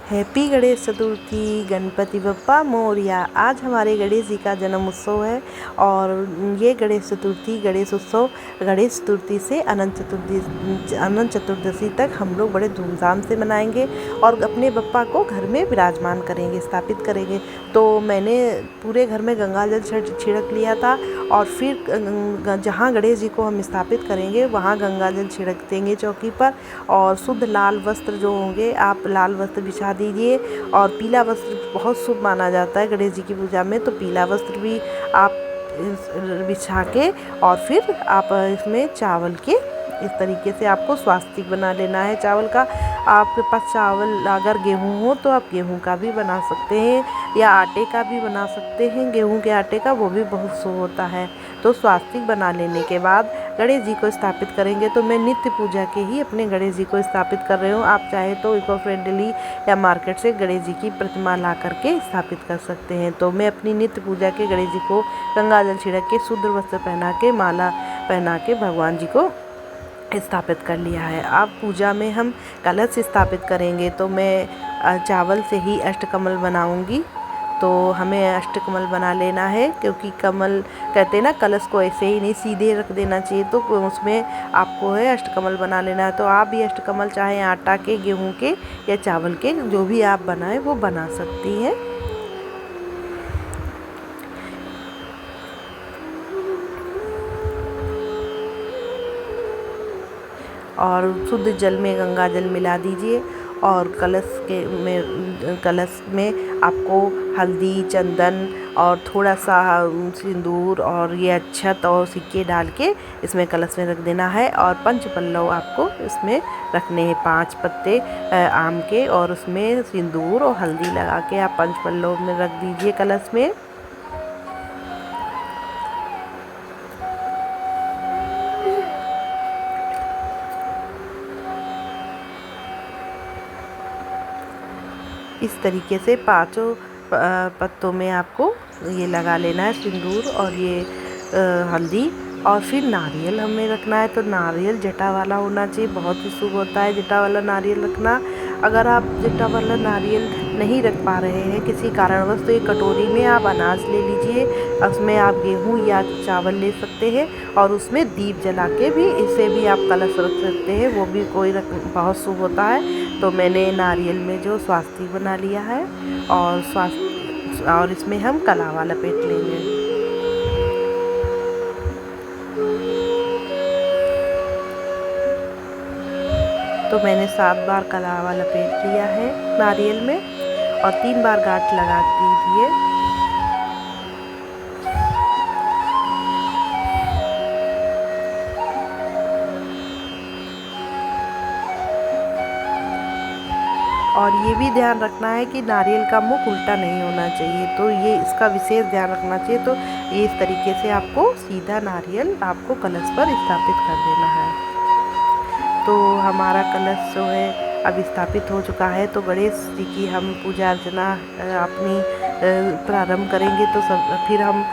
Happy Ganesh Chaturthi, Ganpati Bappa Morya. आज हमारे गणेश जी का जन्म उत्सव है और ये गणेश चतुर्थी, गणेश उत्सव गणेश चतुर्थी से अनंत चतुर्दशी तक हम लोग बड़े धूमधाम से मनाएंगे और अपने बप्पा को घर में विराजमान करेंगे, स्थापित करेंगे। तो मैंने पूरे घर में गंगा जल छिड़क लिया था और फिर जहाँ गणेश जी को हम स्थापित करेंगे वहाँ गंगा जल छिड़क देंगे चौकी पर। और शुद्ध लाल वस्त्र जो होंगे, आप लाल वस्त्र बिछा दीजिए। और पीला वस्त्र बहुत शुभ माना जाता है गणेश जी की पूजा में, तो पीला वस्त्र भी आप बिछा के और फिर आप इसमें चावल के इस तरीके से आपको स्वास्तिक बना लेना है चावल का। आपके पास चावल अगर गेहूं हो तो आप गेहूं का भी बना सकते हैं या आटे का भी बना सकते हैं। गेहूं के आटे का वो भी बहुत शुभ होता है। तो स्वास्तिक बना लेने के बाद गणेश जी को स्थापित करेंगे। तो मैं नित्य पूजा के ही अपने गणेश जी को स्थापित कर रही हूँ। आप चाहे तो इको फ्रेंडली या मार्केट से गणेश जी की प्रतिमा ला करके स्थापित कर सकते हैं। तो मैं अपनी नित्य पूजा के गणेश जी को गंगा जल छिड़क के शुद्ध वस्त्र पहना के, माला पहना के भगवान जी को स्थापित कर लिया है। अब पूजा में हम कलश स्थापित करेंगे। तो मैं चावल से ही अष्टकमल बनाऊंगी। तो हमें अष्टकमल बना लेना है, क्योंकि कमल कहते हैं ना, कलश को ऐसे ही नहीं सीधे रख देना चाहिए। तो उसमें आपको है अष्टकमल बना लेना है। तो आप भी अष्टकमल चाहे आटा के, गेहूं के या चावल के, जो भी आप बनाएं वो बना सकती हैं। और शुद्ध जल में गंगा जल मिला दीजिए और कलश में आपको हल्दी, चंदन और थोड़ा सा सिंदूर और ये अक्षत और सिक्के डाल के इसमें कलश में रख देना है। और पंच पल्लव आपको इसमें रखने हैं, 5 पत्ते आम के, और उसमें सिंदूर और हल्दी लगा के आप पंच पल्लव में रख दीजिए कलश में। इस तरीके से 5 पत्तों में आपको ये लगा लेना है सिंदूर और ये हल्दी। और फिर नारियल हमें रखना है। तो नारियल जटा वाला होना चाहिए, बहुत ही शुभ होता है जटा वाला नारियल रखना। अगर आप जटा वाला नारियल नहीं रख पा रहे हैं किसी कारणवश, तो एक कटोरी में आप अनाज ले लीजिए, उसमें आप गेहूं या चावल ले सकते हैं और उसमें दीप जला के भी इसे भी आप कलश रख सकते हैं, वो भी बहुत शुभ होता है। तो मैंने नारियल में जो स्वास्तिक बना लिया है और इसमें हम कलावा लपेट लेंगे। तो मैंने 7 बार कलावा लपेट लिया है नारियल में और 3 बार गांठ लगा दीजिए। और ये भी ध्यान रखना है कि नारियल का मुख उल्टा नहीं होना चाहिए, तो ये इसका विशेष ध्यान रखना चाहिए। तो ये इस तरीके से आपको सीधा नारियल आपको कलश पर स्थापित कर देना है। तो हमारा कलश जो है अब स्थापित हो चुका है। तो गणेश जी की हम पूजा अर्चना अपनी प्रारंभ करेंगे। तो फिर हम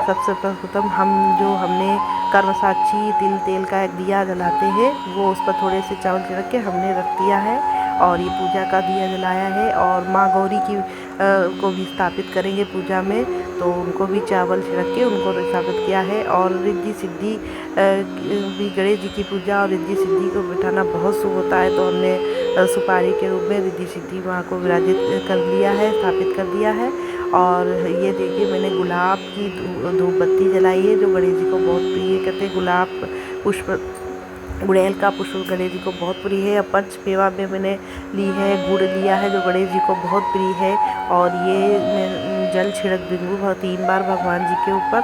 सबसे प्रथम हमने कर्म साक्षी तिल तेल का एक दिया जलाते हैं, वो उस पर थोड़े से चावल छिड़क के हमने रख दिया है और ये पूजा का दिया जलाया है। और माँ गौरी की को भी स्थापित करेंगे पूजा में, तो उनको भी चावल छिड़क के उनको स्थापित किया है। और रिद्धि सिद्धि भी, गणेश जी की पूजा और रिद्धि सिद्धि को बिठाना बहुत शुभ होता है। तो हमने सुपारी के रूप में रिद्धि सिद्धि माँ को विराजित कर लिया है, स्थापित कर दिया है। और ये देखिए मैंने गुलाब की धूप बत्ती जलाई है, जो गणेश जी को बहुत प्रिय है। कहते हैं गुलाब पुष्प, गुड़ैल का पुष्प गणेश जी को बहुत प्रिय है। पंच मेवा में मैंने ली है, गुड़ लिया है, जो गणेश जी को बहुत प्रिय है। और ये मैं जल छिड़क दूँगी 3 बार भगवान जी के ऊपर।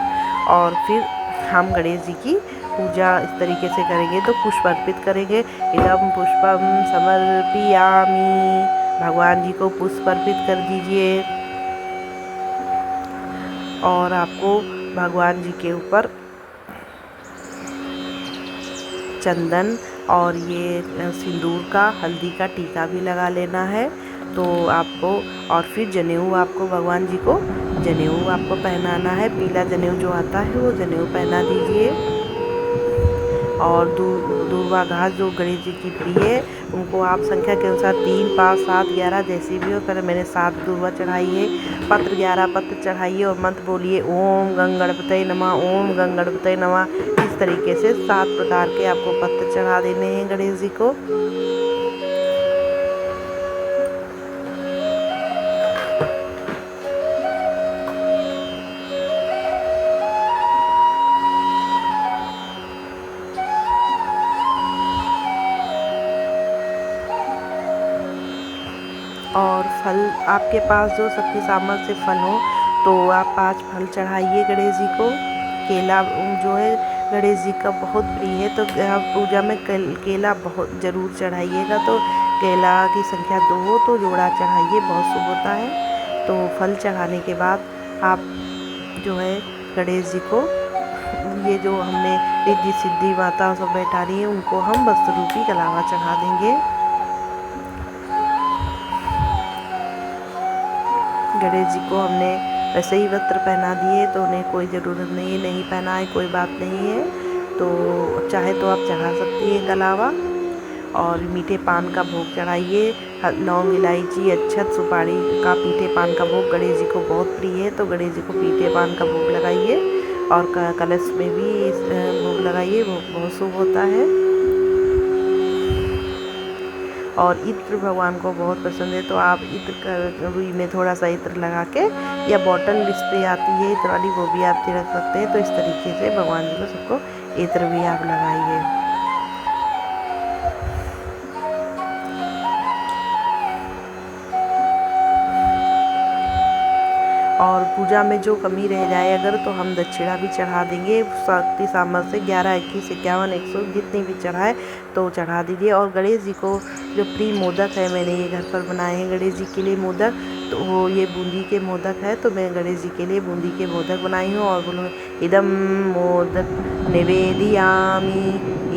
और फिर हम गणेश जी की पूजा इस तरीके से करेंगे। तो पुष्प अर्पित करेंगे। इदम पुष्पम समर्पयामि, भगवान जी को पुष्प अर्पित कर दीजिए। और आपको भगवान जी के ऊपर चंदन और ये सिंदूर का, हल्दी का टीका भी लगा लेना है। तो आपको, और फिर जनेऊ, आपको भगवान जी को जनेऊ आपको पहनाना है। पीला जनेऊ जो आता है वो जनेऊ पहना दीजिए। और दूर्वा घास जो गणेश जी की प्रिय है, उनको आप संख्या के अनुसार 3, 5, 7, 11 जैसी भी हो। पहले मैंने 7 दूर्वा चढ़ाई है, पत्र 11 पत्र चढ़ाइए और मंत्र बोलिए ओम गंग गणपतये नमः, ओम गंग गणपतये नमः। इस तरीके से 7 प्रकार के आपको पत्र चढ़ा देने हैं गणेश जी को। और फल आपके पास जो शक्ति सामर्थ्य से फल हो तो आप 5 फल चढ़ाइए गणेश जी को। केला जो है गणेश जी का बहुत प्रिय है, तो आप पूजा में केला बहुत ज़रूर चढ़ाइएगा। तो केला की संख्या 2 हो तो जोड़ा चढ़ाइए, बहुत शुभ होता है। तो फल चढ़ाने के बाद आप जो है गणेश जी को ये जो हमने रिद्धि सिद्धि माता सब बैठा रही है उनको हम वस्त्र रूपी कलावा चढ़ा देंगे। गणेश जी को हमने वैसे ही वस्त्र पहना दिए तो उन्हें कोई ज़रूरत नहीं है, नहीं पहनाए कोई बात नहीं है, तो चाहे तो आप चढ़ा सकती हैं कलावा। और मीठे पान का भोग चढ़ाइए, लौंग इलायची अक्षत सुपारी का मीठे पान का भोग गणेश जी को बहुत प्रिय है, तो गणेश जी को मीठे पान का भोग लगाइए। और कलश में भी भोग लगाइए, भोग बहुत शुभ होता है। और इत्र भगवान को बहुत पसंद है, तो आप इत्र रुई में थोड़ा सा इत्र लगा के या बॉटल स्प्रे आती है इत्र वाली, वो भी आप रख सकते हैं। तो इस तरीके से भगवान जी को सबको इत्र भी आप लगाइए। और पूजा में जो कमी रह जाए अगर तो हम दक्षिणा भी चढ़ा देंगे शक्ति सामर्थ्य से। 11, 21, 51, 100 जितनी भी चढ़ाए तो चढ़ा दीजिए। और गणेश जी को जो प्रिय मोदक है, मैंने ये घर पर बनाए हैं गणेश जी के लिए मोदक, तो वो ये बूंदी के मोदक है, तो मैं गणेश जी के लिए बूंदी के मोदक बनाई हूँ। और बोलो इदम मोदक निवेदयामी,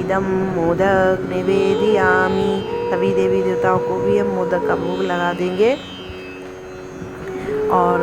इदम मोदक निवेदयामी। सभी देवी देवताओं को भी हम मोदक का भोग लगा देंगे। और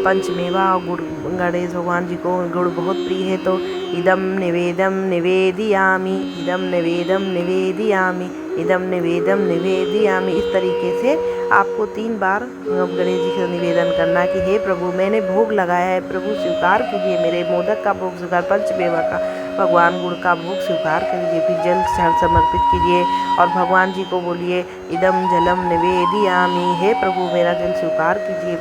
पंचमेवा और गुड़, गणेश भगवान जी को गुड़ बहुत प्रिय है, तो इदम निवेदम निवेदयामी, इदम निवेदम निवेदयामी, इदम निवेदम निवेदयामी। इस तरीके से आपको 3 बार गणेश जी से निवेदन करना कि हे प्रभु मैंने भोग लगाया है, प्रभु स्वीकार कीजिए मेरे मोदक का भोग स्वीकार, पंचमेवा का भगवान गुड़ का भोग स्वीकार कीजिए। फिर जल समर्पित कीजिए और भगवान जी को बोलिए इदम जलम निवेदयामी, हे प्रभु मेरा जल स्वीकार कीजिए।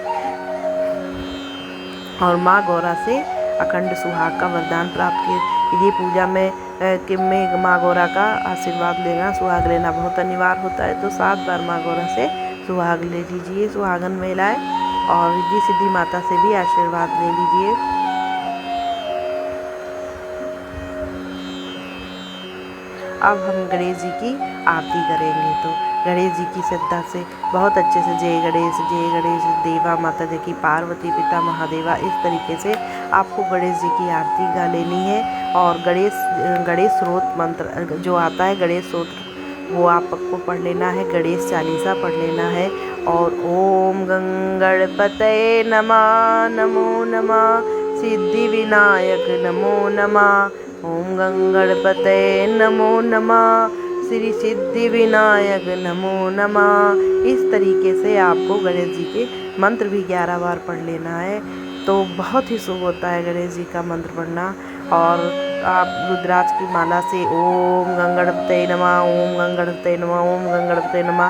और माँ गौरा से अखंड सुहाग का वरदान प्राप्त कीजिए। पूजा में माँ गौरा का आशीर्वाद लेना, सुहाग लेना बहुत अनिवार्य होता है, तो 7 बार माँ गौरा से सुहाग ले लीजिए सुहागन महिलाएं। और रिद्धि सिद्धि माता से भी आशीर्वाद ले लीजिए। अब हम गणेश जी की आरती करेंगे, तो गणेश जी की श्रद्धा से बहुत अच्छे से जय गणेश देवा माता जी की, पार्वती पिता महादेवा, इस तरीके से आपको गणेश जी की आरती गा लेनी है। और गणेश स्रोत मंत्र जो आता है, गणेश स्रोत, वो आपको पढ़ लेना है, गणेश चालीसा पढ़ लेना है। और ओम गंग गणपतये नमः, नमो नमः, सिद्धि विनायक नमो नमः, ओम गंग गणपतये नमो नमः, श्री सिद्धि विनायक नमो नमः। इस तरीके से आपको गणेश जी के मंत्र भी 11 बार पढ़ लेना है, तो बहुत ही शुभ होता है गणेश जी का मंत्र पढ़ना। और आप रुद्राक्ष की माला से ओम गंग गणपतये नमः, ओम गंग गणपतये नमः, ओम गंग गणपतये नमः,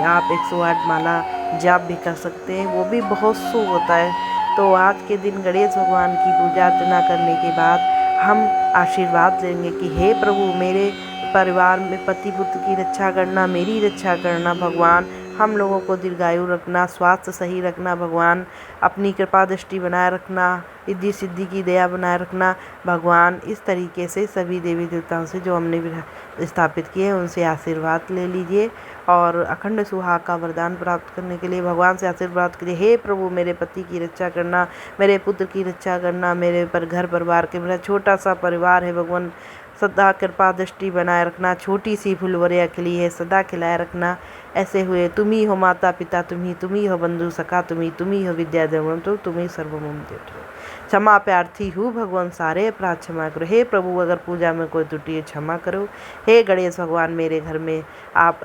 आप 108 माला जाप भी कर सकते हैं, वो भी बहुत शुभ होता है। तो आज के दिन गणेश भगवान की पूजा अर्चना करने के बाद हम आशीर्वाद लेंगे कि हे प्रभु मेरे परिवार में पति पुत्र की रक्षा करना, मेरी रक्षा करना भगवान, हम लोगों को दीर्घायु रखना, स्वास्थ्य सही रखना भगवान, अपनी कृपा दृष्टि बनाए रखना, रिद्धि सिद्धि की दया बनाए रखना भगवान। इस तरीके से सभी देवी देवताओं से जो हमने स्थापित किए उनसे आशीर्वाद ले लीजिए। और अखंड सुहाग का वरदान प्राप्त करने के लिए भगवान से आशीर्वाद कीजिए, हे प्रभु मेरे पति की रक्षा करना, मेरे पुत्र की रक्षा करना, मेरे पर घर परिवार के, मेरा छोटा सा परिवार है भगवान, सदा कृपा दृष्टि बनाए रखना, छोटी सी फुलवरिया खिली है सदा खिलाए रखना। ऐसे हुए तुम ही हो माता पिता, तुम ही हो बंधु सखा, तुम ही हो विद्या देवम, तो तुम ही सर्वमम देव। क्षमा प्रार्थी हूँ भगवान, सारे अपराध क्षमा करो। हे प्रभु, अगर पूजा में कोई त्रुटि है क्षमा करो। हे गणेश भगवान, मेरे घर में आप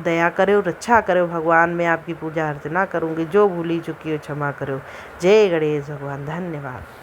दया करो, रक्षा करो भगवान। मैं आपकी पूजा अर्चना करूँगी, जो भूली चुकी हो क्षमा करो। जय गणेश भगवान, धन्यवाद।